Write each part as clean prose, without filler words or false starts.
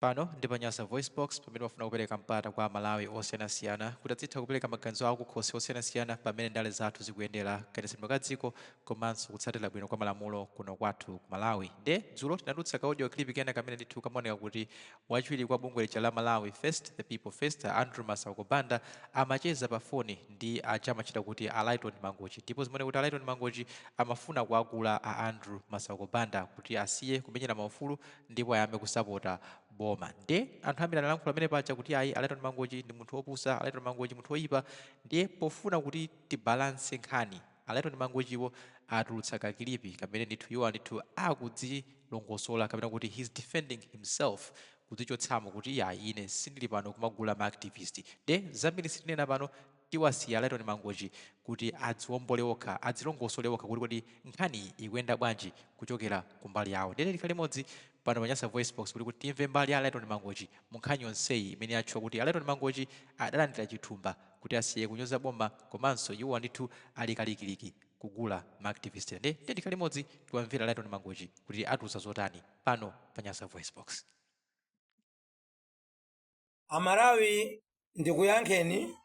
Pano ndi Panyasa Voice Box pamene wafuna kupereka mpata kwa Malawi osiyanasiyana kuti azitha kupereka maganizo awo kukhosi osiyanasiyana pamene ndale zathu zikuyendera kayesedwe ka dziko komanso kutsatira bwino kwa malamulo kuno kwathu ku Malawi. Nde dzulo tinadutsa ka audio clip kena kamene ndithu kamaoneka kuti wachiwiri kwa bungwe licha la Malawi First the People First Andrew Masauko Banda amacheza pa foni ndi achamachita kuti Alaiton Mangochi, ndipo zimene kuti Alaiton Mangochi amafuna kuakula a Andrew Masauko Banda kuti asiye kumenyera maufulu ndipo ayambe kusapota boma. Nde anthu ambiri analankhula pamene paja kuti ayi Alaiton Mangochi ndi munthu wopusa, Alaiton Mangochi munthu woyipa, ndiye pofuna kuti tibalanse nkhani Alaiton Mangochiwo atulutsa kakilipi kamene ndithu iwo ndithu akudzilongosola kapena kuti he's defending himself kudzichotsamo kuti ya ine sindili pano kumagula ma activist. Nde zambiri sitinena pano tiwasiya Alaiton Mangochi kuti adziwombole okha, adzilongosole okha kuti kodi nkhani ikuyenda bwanji kuchokera kumbali yawo. Ndene likhale limodzi pano Panyasa Voice Box kuti timve mbali ya Alaiton Mangochi mu nkhani yonseyi imene yatchula kuti Alaiton Mangochi adalandira chithumba kuti asiye kunyoza boma komanso iwo ndithu ali kalikiliki kugula ma activist. Nde likhale limodzi tiwamvera Alaiton Mangochi kuti atiuza zotani pano Panyasa Voice Box. Amalawi ndikuyankheni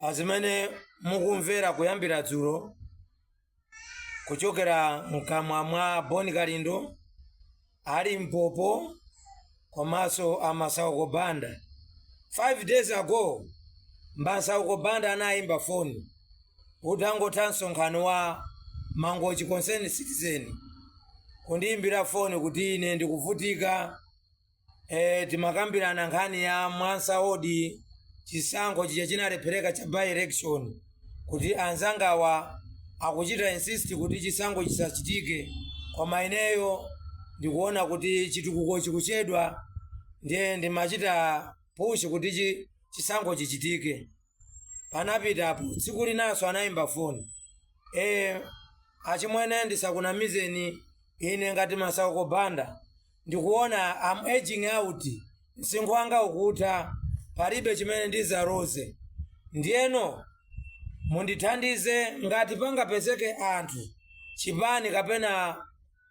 azimene mukumvera kuyambira dzulo kuchokera mkamwa mwa Boni Kalindo ali Mpopo komanso a Masauko Banda. 5 days ago Masauko Banda anayimba foni kuti angotha msonkhano wa Mangochi Concerned Citizen kundiyimbira foni kuti ine ndikuvutika, timakambirana nkhani ya Mwansaodi chisankho chija chinalephera cha by election kuti anzangawa akuchita insist kuti chisankho chisachitike, koma ineyo ndikuona kuti chitukuko chikuchedwa ndiye ndimachita push kuti chisankho chichitike. Panapitapo tsiku linanso anayimba foni, achimwene ndisakunamizeni ine ngati Masauko Banda ndikuona I'm aging out, msinkhu wanga ukutha, palibe chimene ndizaroze, ndiyeno mundithandize ngati pangapezeke anthu chipani kapena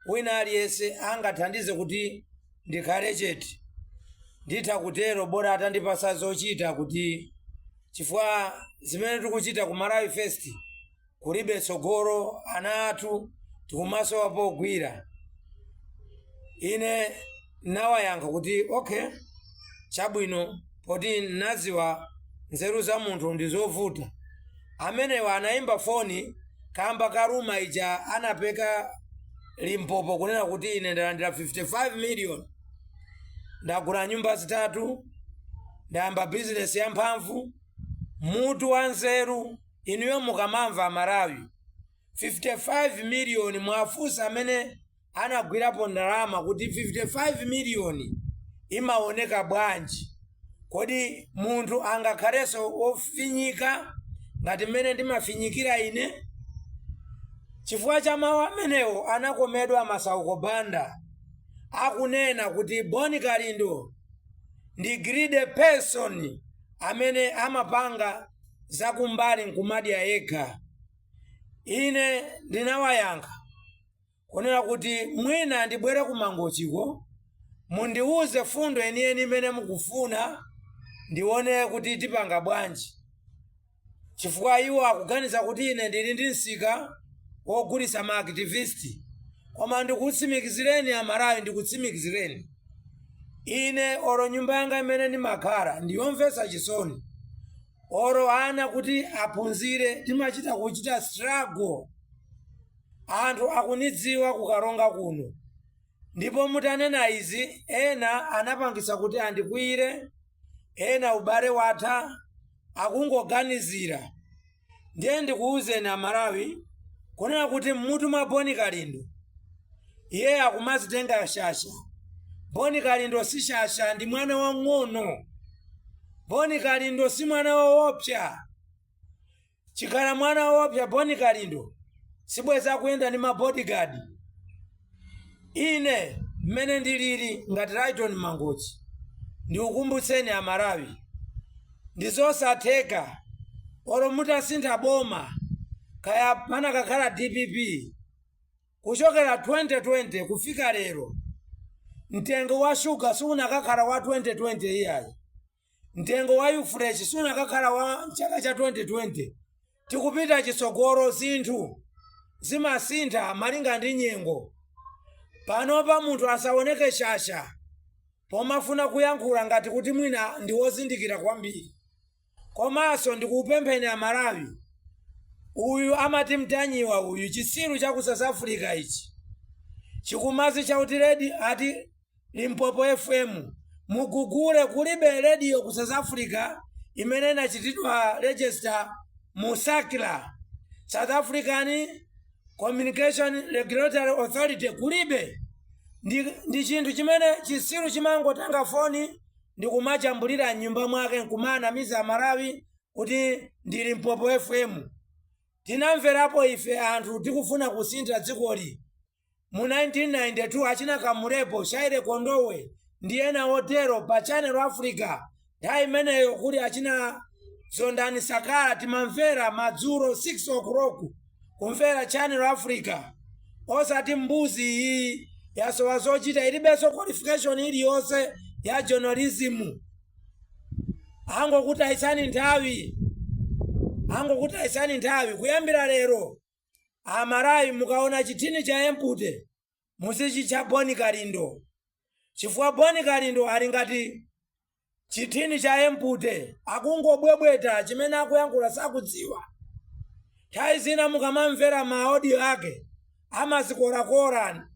wina aliyense angathandize kuti ndikhale chete nditha kutero, bora atandipasa zochita kuti chifukwa zimene tikuchita ku Malawi First kulibe tsogolo, ana athu tikumasowa pogwira. Ine nawayankha kuti okay chabwino, poti naziwa nzeru za munthu ndizovuta. Amenewa anayimba foni kamba karuma ija anapeka Limpopo kunena kuti ine ndalandira 55 million, ndagula nyumba zitatu, ndayamba business ya mphamvu, mutu wa nzeru. Inuyo mukamamva Malawi 55 million mwafusa amene anagwirapo ndalama kuti 55 million imaoneka bwanji, kodi munthu angakhalenso ofinyika ngati mmene ndimafinyikira ine? Chifukwa cha mawu amenewo anakomedwa Masauko Banda akunena kuti Boni Kalindo ndi greedy person amene amapanga zakumbali nkumadya yekha. Ine ndinawayankha kunena kuti mwina ndibwere ku Mangochiko mundiuze fundo yeniyeni imene mukufuna ndione kuti tipanga bwanji, chifukwa iwo akuganiza kuti ine ndili ndi msika wogulitsa ma activist. Koma ndikutsimikizireni Amalawi, ndikutsimikizireni ine oro nyumba yanga imene ndimakhala ndiyomvetsa chisoni, oro ana kuti aphunzire timachita kuchita struggle, anthu akunidziwa kukaronga kuno. Ndipo mutanena izi ena anapangisa kuti andikwire, ena ubale watha akungoganizira. Ndiye ndikuuzeni Amalawi kunena kuti mmutu mwa Boni Kalindo iye akumazitenga shasha. Boni Kalindo si shasha, ndi mwana wang'ono. Boni Kalindo si mwana woopsa. Chikhala mwana woopsa Boni Kalindo sibweza kuyenda ndi ma bodyguard. Ine mmene ndilili ngati Alaiton Mangochi ndikukumbutseni Amalawi, ndizosatheka oro mutasintha boma kaya panakakhala DPP kuchokera 2020 kufika lero mtengo wa shuga sunakakhala wa 2020 iyayi, mtengo wa Ufresh sunakakhala wa chaka cha 2020. Tikupita chitsogolo, zinthu zimasintha malinga ndi nyengo. Panopa munthu asaoneke shasha pomafuna kuyankhula ngati kuti mwina ndi wozindikira kwambiri. Komanso ndikupempheni Amalawi, uyu amati mtanyiwa uyu chisiru cha ku South Africa ichi chikumazi chauti ati Limpopo FM mugugule, kulibe radio ku South Africa imene inachitidwa register mu SACRA, South African Communication Regulatory Authority, kulibe. Ndi chinthu chimene chisiru chimangotanga foni ndi kumachambulira nyumba mwake nkumanamiza Amalawi kuti ndi Limpopo FM. Tinamverapo ife anthu tikufuna kusintha dzikoli. Mu 1992 achina Kamulepo, Shaire Kondowe ndi ena otero pa Channel Africa. Nthawi imeneyo kuli achina Zondani Sakala timamvera madzulo 6 o'clock kumvera Channel Africa. Osati mbuzi iyi yasowa zochita, ilibenso qualification iliyonse ya journalism. Angokuti ayisani nthawi kuyambira lero. Amalawi mukaona chithini cha Empute musichicha Boni Kalindo, chifukwa Boni Kalindo ali ngati chithini cha Empute, akungobwebweta chimene akuyankhula sakudziwa. Nthawi zina mukamamvera ma audio ake amazikorakora.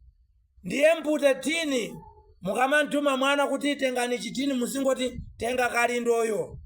Ndi Empute thini mukamantuma mwana kuti tengani chithini musingoti tenga Kalindoyo.